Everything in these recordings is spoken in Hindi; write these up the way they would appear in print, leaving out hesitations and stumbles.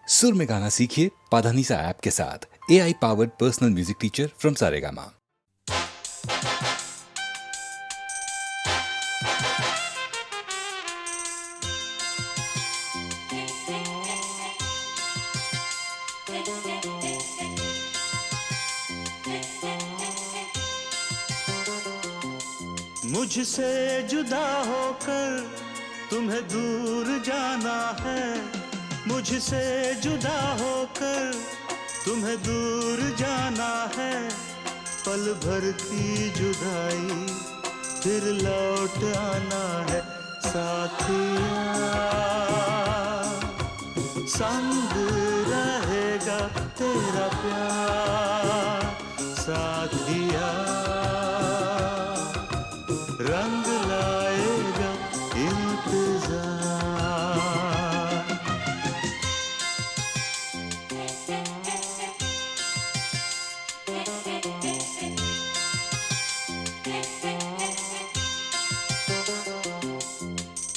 सुर में गाना सीखिए पाधानीसा ऐप के साथ। AI powered personal music teacher from Saregama. मुझसे जुदा होकर तुम्हें दूर जाना है, मुझसे जुदा होकर तुम्हें दूर जाना है। पल भर की जुदाई फिर लौट आना है। साथिया संग रहेगा तेरा प्यार, साथिया रंग लाएगा इंतजार।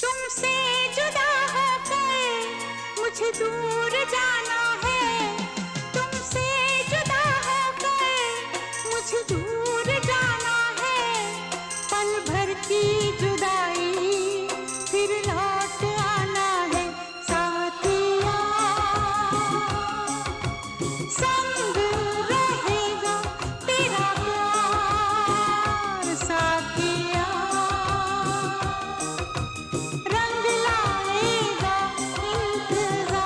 तुमसे जुदा होकर मुझे दूर जाना है, तुमसे जुदा होकर मुझे दूर जाना है। पल भर की जुदाई फिर लौट आना है। साथिया संग रहेगा तेरा प्यार, साथिया रंग लाएगा इंतजार।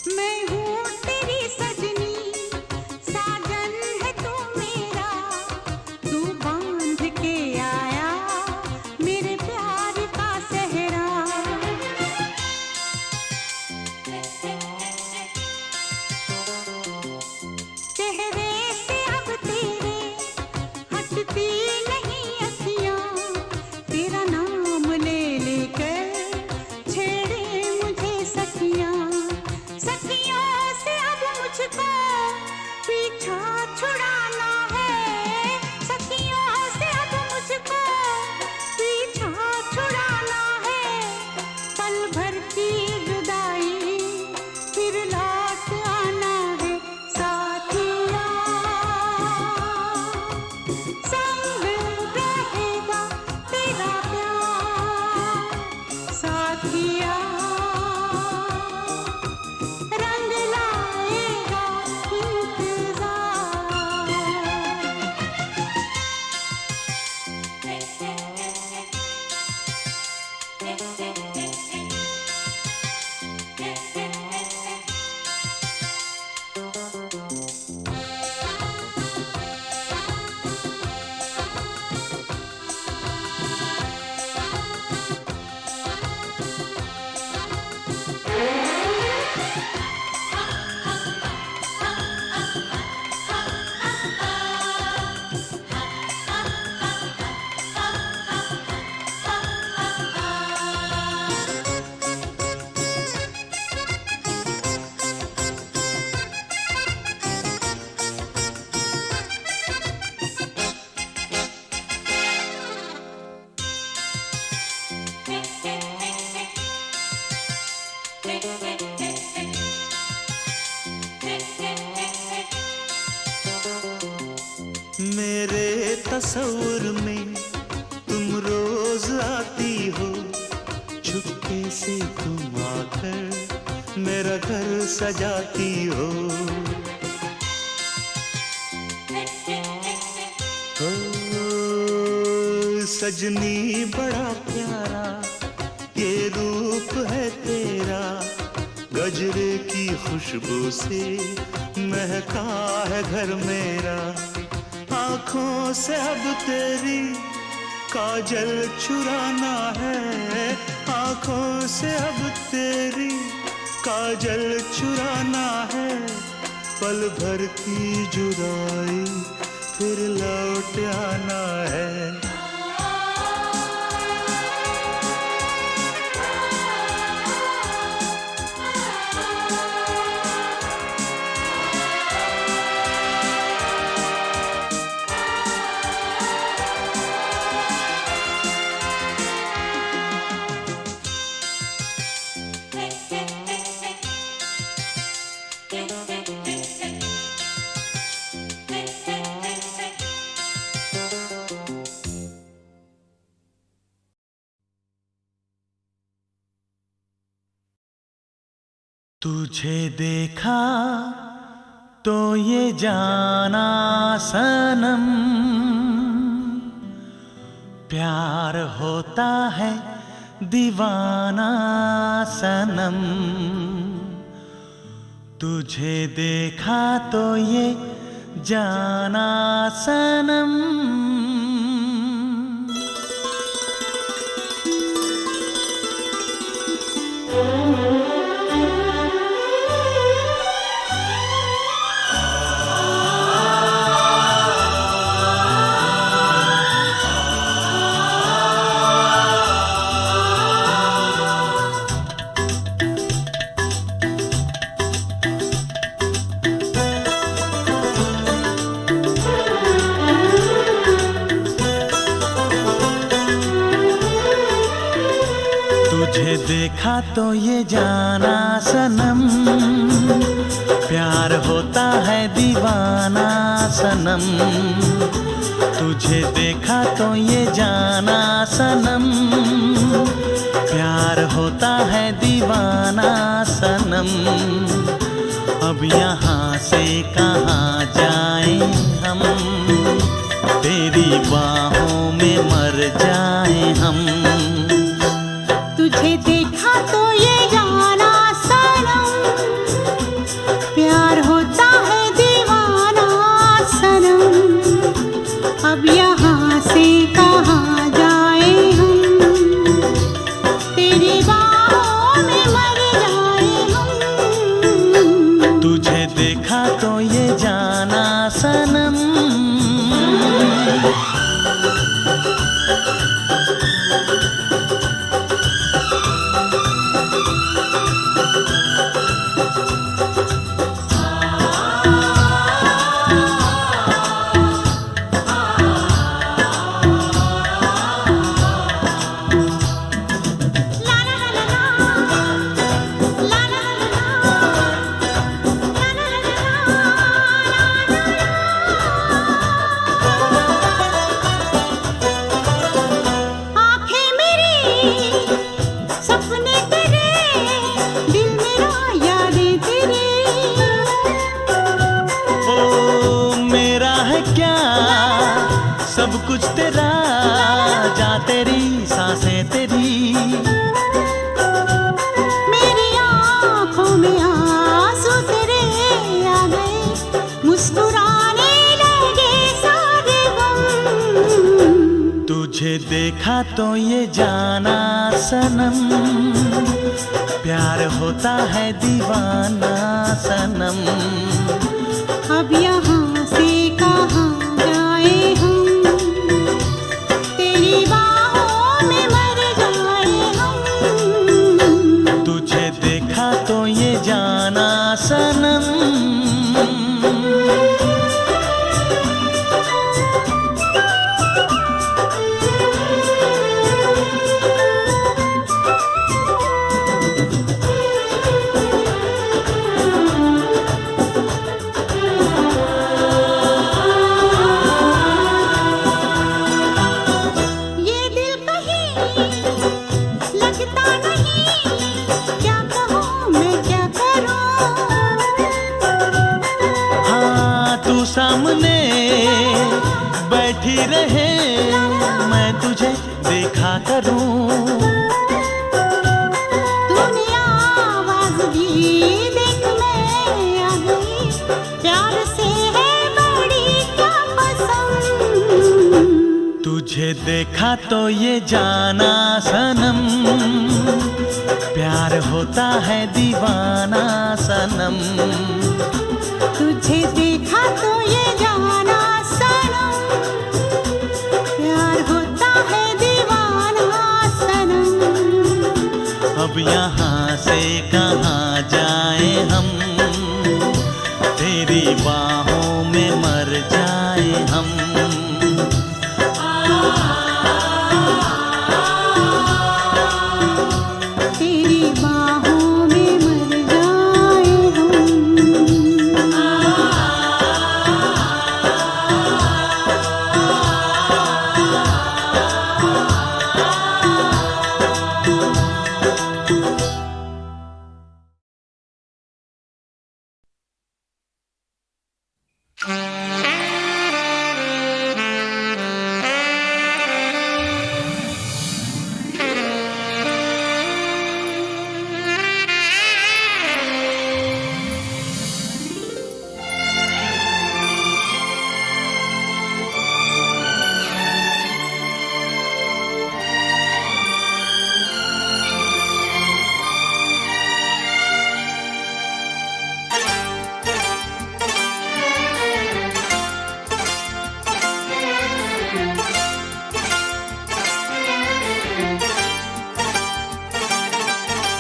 मैं हूँ तेरी सजनी, साजन है तू मेरा, तू बांध के आया मेरे प्यार का सेहरा। चेहरे से अब तेरे हटती नहीं अखियाँ, तेरा नाम ले लेकर छेड़े मुझे सखियाँ। सखियों से अब मुझको पीछा छुड़ाना है, सखियों से अब मुझको पीछा छुड़ाना है। पल भर की जुदाई फिर लौट आना है। साथिया संग रहेगा तेरा प्यार, साथिया रंग लाएगा इंतजार। मेरे तस्वुर में तुम रोज आती हो, चुपके से तुम आकर मेरा घर सजाती हो। सजनी बड़ा प्यारा ये रूप है तेरा, गजरे की खुशबू से महका है घर मेरा। आँखों से अब तेरी काजल चुराना है, आँखों से अब तेरी काजल चुराना है। पल भर की जुदाई फिर लौट आना है। तुझे देखा तो ये जाना सनम, प्यार होता है दीवाना सनम। तुझे देखा तो ये जाना सनम। तुझे देखा तो ये जाना सनम, प्यार होता है दीवाना सनम। तुझे देखा तो ये जाना सनम, प्यार होता है दीवाना सनम। अब यहाँ से कहाँ जाएं हम, तेरी बाहों में मर जाएं हम। तुझे देखा तो ये जाना सनम, प्यार होता है दीवाना सनम। अब यहाँ से कहाँ जाए हम, तेरी बाहों में मर जाए हम। तुझे देखा तो ये जाना सनम। सब कुछ तेरा, जा तेरी सांसें तेरी। मेरी आँखों में आंसू तेरे आ गए, मुस्कुराने लगे सारे गम। तुझे देखा तो ये जाना सनम, प्यार होता है दीवाना सनम। अब यहाँ से कहाँ जाए हम, तेरी बाहों में मर जाए हम। तुझे देखा तो ये जाना सनम। सामने बैठी रहे मैं तुझे देखा करूं। तूने आवाज दी देख मैं आ गई, प्यार से है बड़ी क्या पसंद। तुझे देखा तो ये जाना सनम, प्यार होता है दीवाना सनम। तुझे देखा तो ये जाना सनम, प्यार होता है दीवाना सनम। अब यहाँ से कहाँ जाए हम, तेरी बाहों में मर जाए हम। तेरी बाहों में मर जाए हम।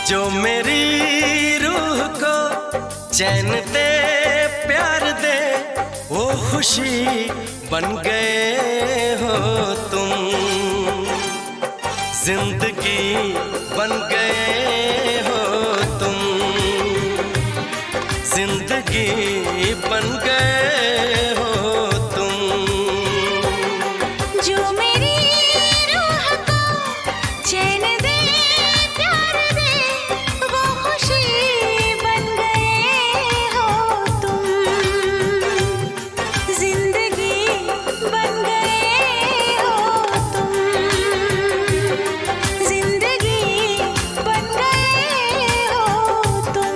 जो मेरी रूह को चैन दे प्यार दे, वो खुशी बन गए हो तुम। जिंदगी बन गए हो तुम, जिंदगी बन गए हो तुम। जो मेरी रूह को चैन दे प्यार दे, वो खुशी बन गए हो तुम। जिंदगी बन गए हो तुम, जिंदगी बन गए हो तुम।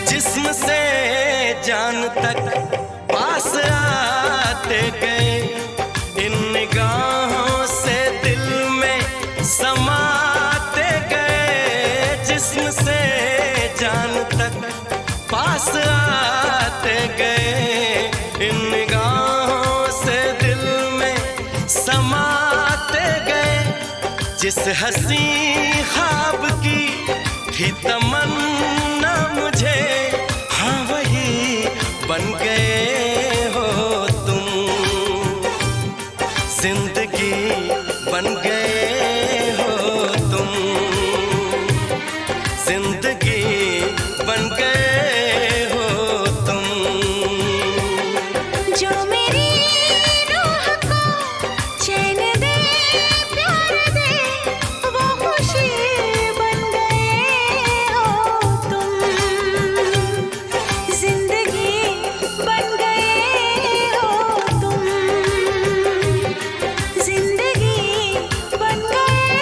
जिस्म से जान तक पास आते गए, इन निगाहों से दिल में समाते गए। जिस्म से जान तक पास आते गए, इन निगाहों से दिल में समाते गए। जिस हंसी ख्वाब की थी तमन्ना मुझे, हाँ वही बन गए हो तुम। जिंदगी बन गए हो तुम, जिंदगी बन गए हो तुम। जो मेरी रूह को चैन दे प्यार दे, वो खुशी बन गए हो तुम। जिंदगी बन गए हो तुम, जिंदगी बन गए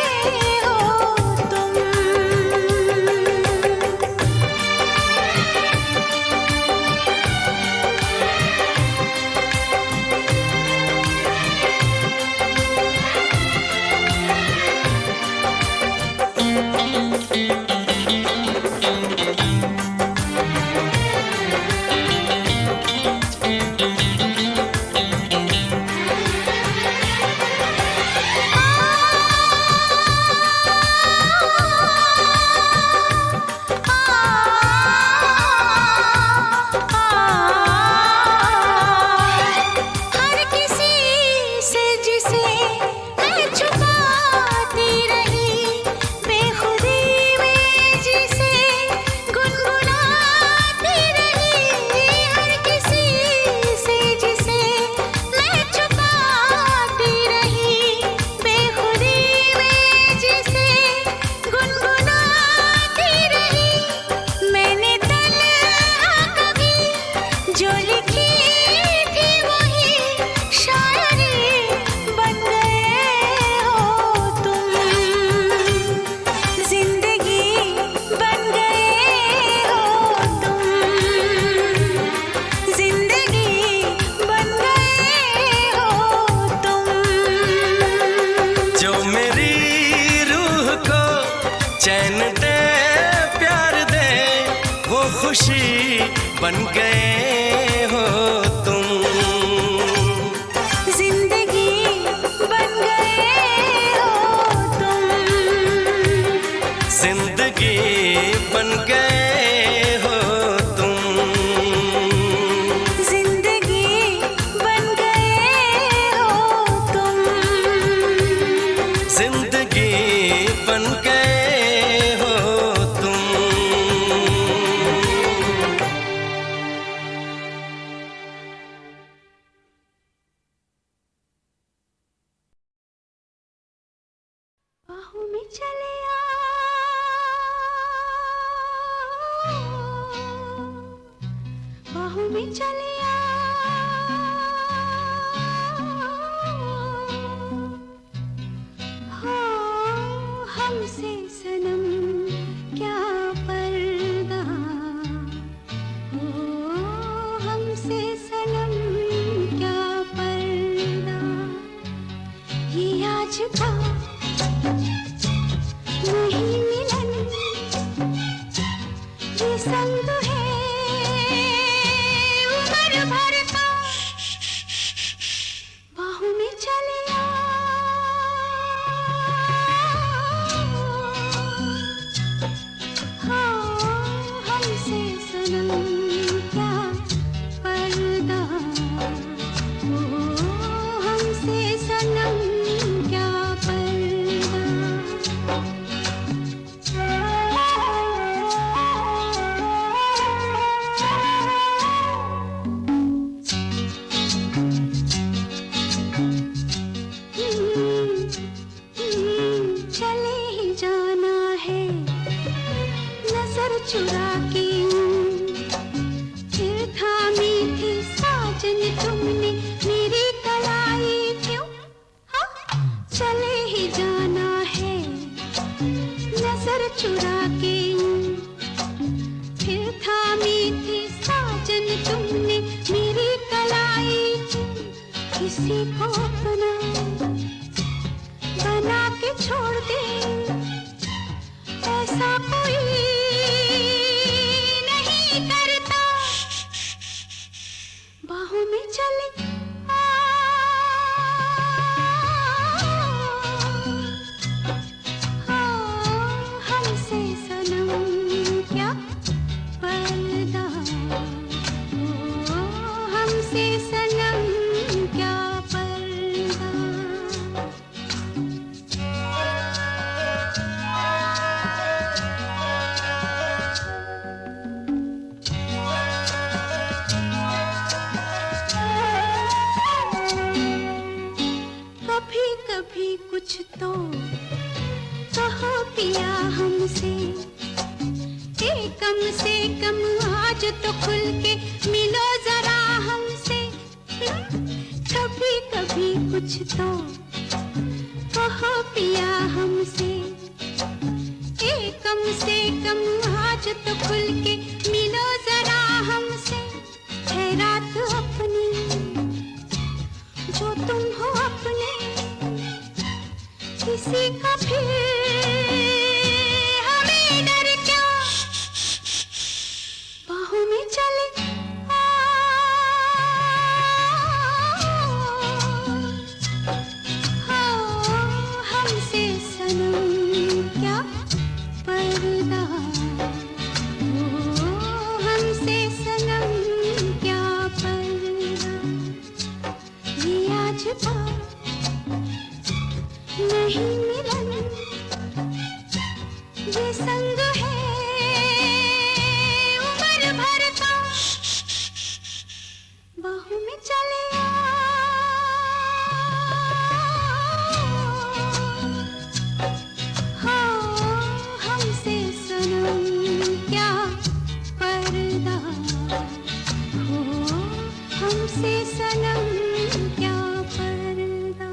खुशी बन गए हो तुम। जिंदगी बन गए हो तुम। जिंदगी बन गए हो तुम। जिंदगी बन गए हो तुम। जिंदगी बन गए हो तुम। बाहों में चले बाहों में चले हो हमसे सनम क्या पर्दा हो हमसे सनम क्या पर्दा ये आज का नहीं मिलन ये संग है उम्र भर का। बाहों में चले हमसे सनम क्या पर्दा हो हमसे सनम क्या पर्दा। चले ही जाना है नजर चुरा के फिर थामी थी साजन तुमने मेरी कलाई क्यों। हाँ चले ही जाना है नजर चुरा के फिर थामी थी साजन तुमने मेरी कलाई क्यों। किसी को अपना बना के छोड़ दे ऐसा कोई नहीं करता। बाहों में चले हमसे सनम क्या पर्दा हो हमसे सनम क्या पर्दा। कभी कभी कुछ तो कहो पिया हमसे कम से कम आज तो खुल के मिलो जरा हमसे। कभी कभी कुछ तो कहो पिया हमसे कम से कम आज तो खुल के मिलो जरा हमसे। है रात अपनी जो तुम हो अपने किसी का फिर हमें डर क्या। बाहों में चले हमसे सनम क्या पर्दा हो हमसे सनम क्या पर्दा। ये आज बात नहीं मिलन ये संग है उम्र भर का। बाहों में चले हमसे सनम क्या पर्दा हो हमसे सनम क्या पर्दा।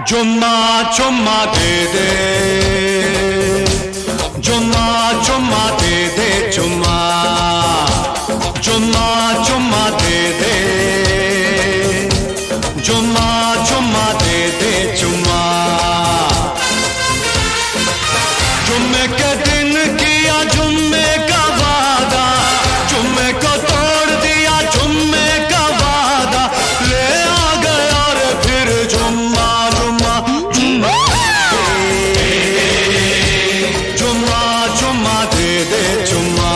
चुम्मा चुम्मा दे दे, चुम्मा चुम्मा दे दे, चुम्मा चुम्मा चुम्मा दे दे, चुम्मा चुम्मा दे दे, चुम्मा। जुम्मे के दिन किया जुम्मे का वादा, जुम्मे को तोड़ दिया जुम्मे का वादा, ले आ गया और फिर जुम्मा जुम्मा जुम्मा जुम्मा जुम्मा दे दे, जुम्मा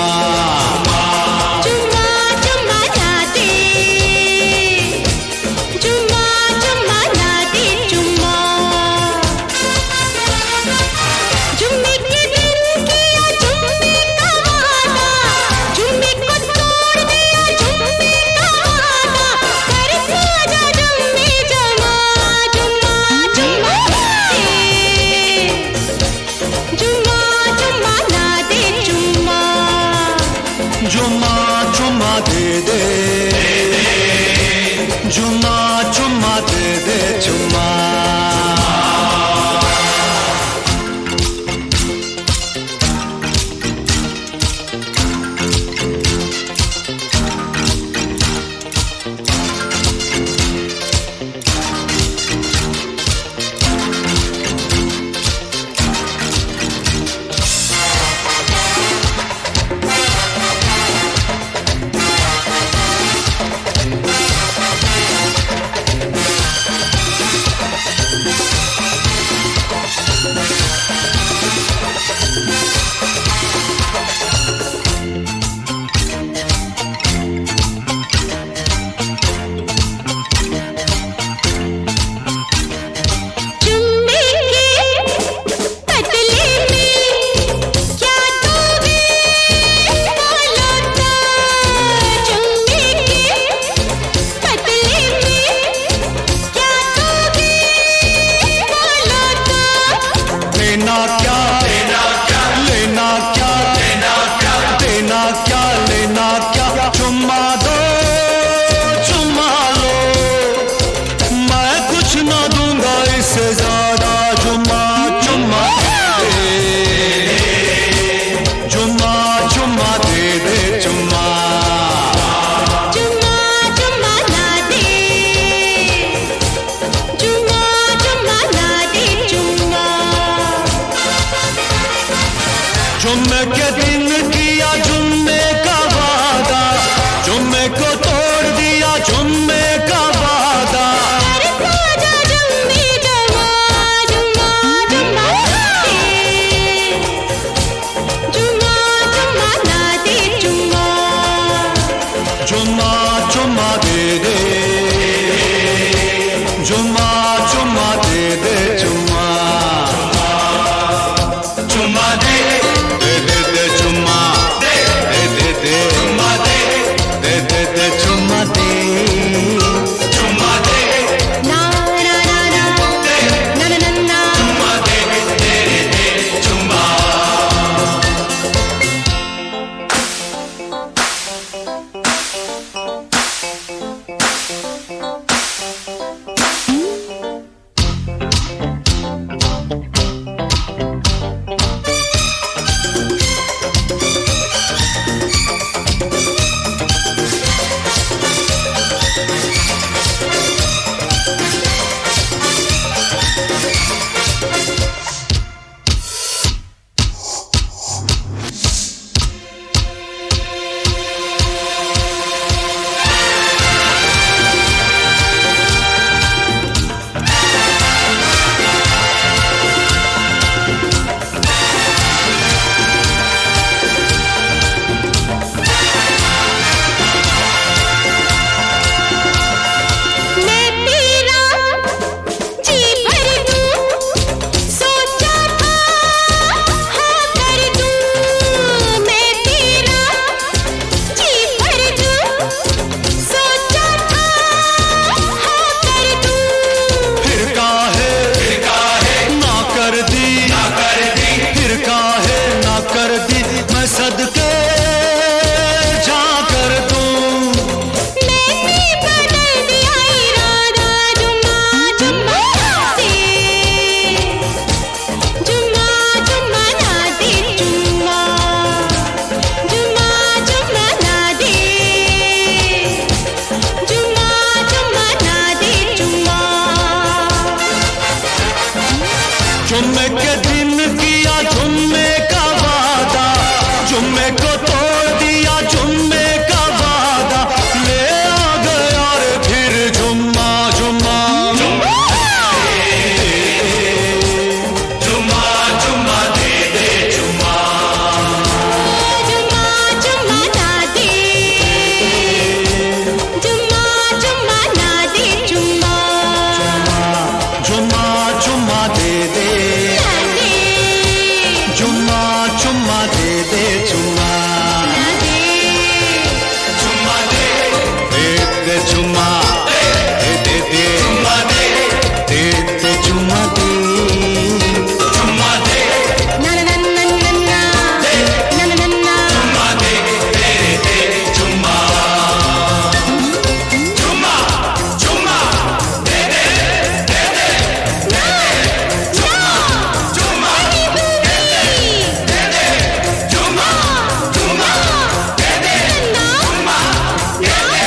जुम्मा जुम्मा ला दे, जुम्मा जुम्मा ला दे, जुम्मा। जुम्मे के दिन किया जुम्मे का वादा, जुम्मे को तोड़ दिया जुम्मे का वादा, कर साजा जुम्मे जमा, जुम्मा जुम्मा दे, जुम्मा जुम्मा ला दे, जुम्मा। जुम्मा जुम्मा दे दे, जुम्मा जुम्मा दे दे, जुम्मा। जुम्मे के पतले में क्या दोगे बोलो तो, जुम्मे के पतले में क्या दोगे बोलो तो। लेना क्या लेना क्या, लेना क्या लेना क्या, देना क्या लेना क्या, चुम्मा दो चुम्मा लो, मैं कुछ ना दूंगा इससे ज्यादा, जुम्मा चुम्मा दे दे, जुम्मा चुम्मा दे दे, जुम्मा जुम्मा जुम्मा ला दे, जुम्मा जुम्मा ला दे, जुम्मा। जुम्मे के दिन किया जुम्मे का वादा, जुम्मे को तोड़ दिया जुम्मे का वादा, कर साजा जुम्मे जमा, जुम्मा जुम्मा दे, जुम्मा जुम्मा ला दे, जुम्मा। जुम्मा चुम्मा दे दे, जुम्मा चुम्मा दे दे, जुम्मा चुम्मा दे दे दे दे, जुम्मा दे दे दे, जुम्मा दे दे दे, जुम्मा दे, जुम्मा दे ना ना ना ना ना ना ना ना, जुम्मा दे दे दे, जुम्मा। को तोड़ दिया जुम्मे का वादा, ले आ गया रे फिर जुम्मा जुम्मा जुम्मा जुम्मा दे दे जुम्मा जुम्मा जुम्मा ना दे, जुम्मा जुम्मा ना दे जुम्मा, जुम्मा जुम्मा दे दे ना दे, जुम्मा जुम्मा दे दे जुम्मा ना दे, जुम्मा दे दे जुम्मा दे दे दे जुम्मा दे दे जुम्मा दे जुम्मा दे ना ना ना ना ना ना ना ना ना, जुम्मा दे दे दे जुम्मा जुम्मा जुम्मा दे दे दे दे जुम्मा जुम्मा दे दे दे दे जुम्मा जुम्मा दे दे जुम्मा दे दे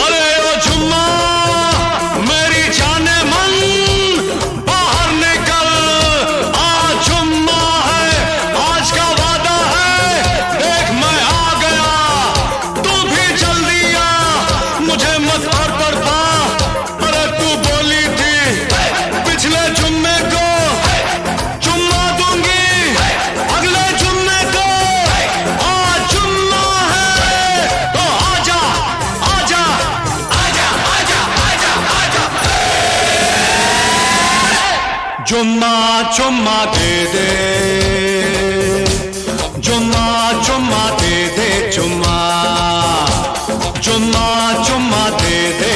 अरे ओ जुम्मा मेरी जाने मन बाहर निकल, आज जुम्मा है आज का वादा है, देख मैं आ गया तू भी जल्दी आ, मुझे मत और तड़पा। अरे तू बोली थी पिछले जुम्मे को जुम्मा दूंगी, अगले जुम्मे को आज जुम्मा है तो आजा आजा आजा आजा आजा आजा जुम्मा जुम्मा दे दे जुम्मा जुम्मा दे दे जुम्मा जुम्मा जुम्मा दे दे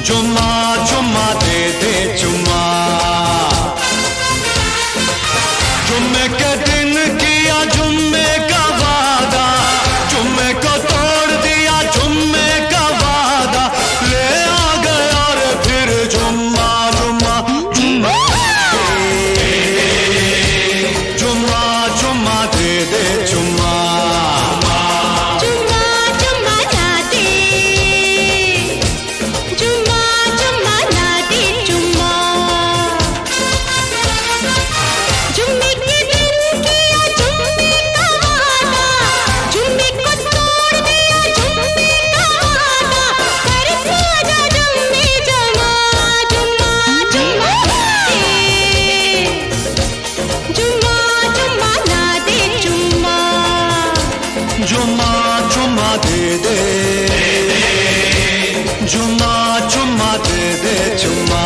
जुम्मा जुम्मा दे दे जुम्मा जुम्मे के दिन किया जुम्मे का वादा, जुम्मे को तोड़ दिया जुम्मे का वादा, ले आ गया रे फिर जुम्मा जुम्मा जुम्मा जुम्मा जुम्मा दे दे जुम्मा जुम्मा जुम्मा ना दे, जुम्मा जुम्मा ना दे जुम्मा, जुम्मे के दिन किया जुम्मे का वादा, जुम्मे को तोड़ दिया जुम्मे का वादा, करके आजा जुम्मे जमा, जुम्मा जुम्मा दे, जुम्मा जुम्मा ना दे जुम्मा, जुम्मा जुम्मा दे दे जुम्मा जुम्मा दे दे जुम्मा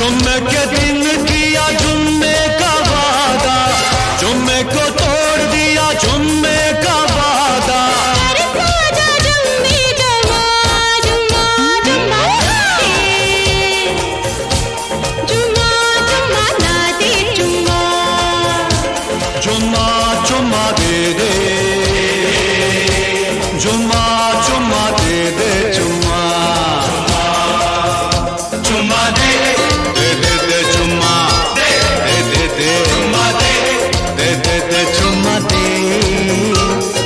जुम्मे के दिन किया जुम्मे का वादा, जुम्मे को तोड़ दिया जुम्मे का वादा। जुम्मा जुम्मा दे दे, जुम्मा जुम्मा दे दे, जुम्मा जुम्मा दे दे दे दे, जुम्मा दे दे दे दे, जुम्मा दे दे दे दे, जुम्मा दे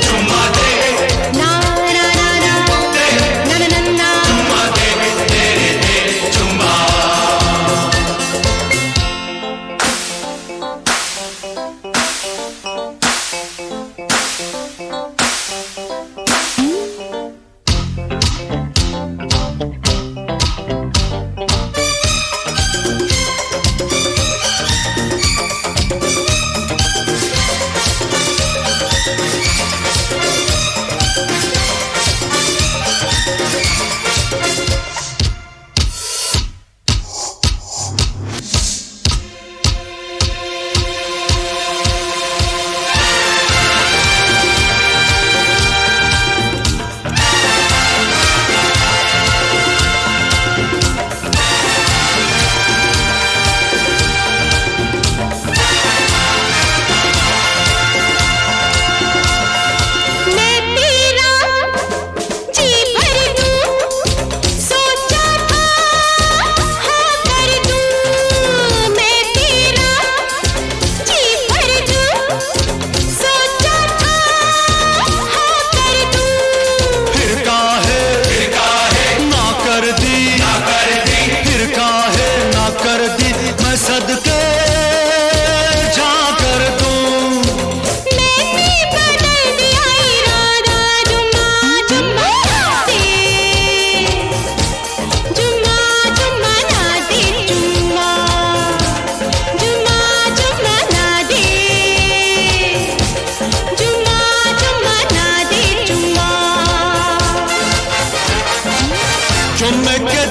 जुम्मा दे ना ना ना ना ना ना ना ना जुम्मा दे दे दे जुम्मा। सदके जा कर दूं, मैंने बदल दिया इरादा, जुम्मा जुम्मा दे, जुम्मा जुम्मा ना दे, जुम्मा जुम्मा जुम्मा ना दे, जुम्मा जुम्मा ना दे, जुम्मा। जुम्मे के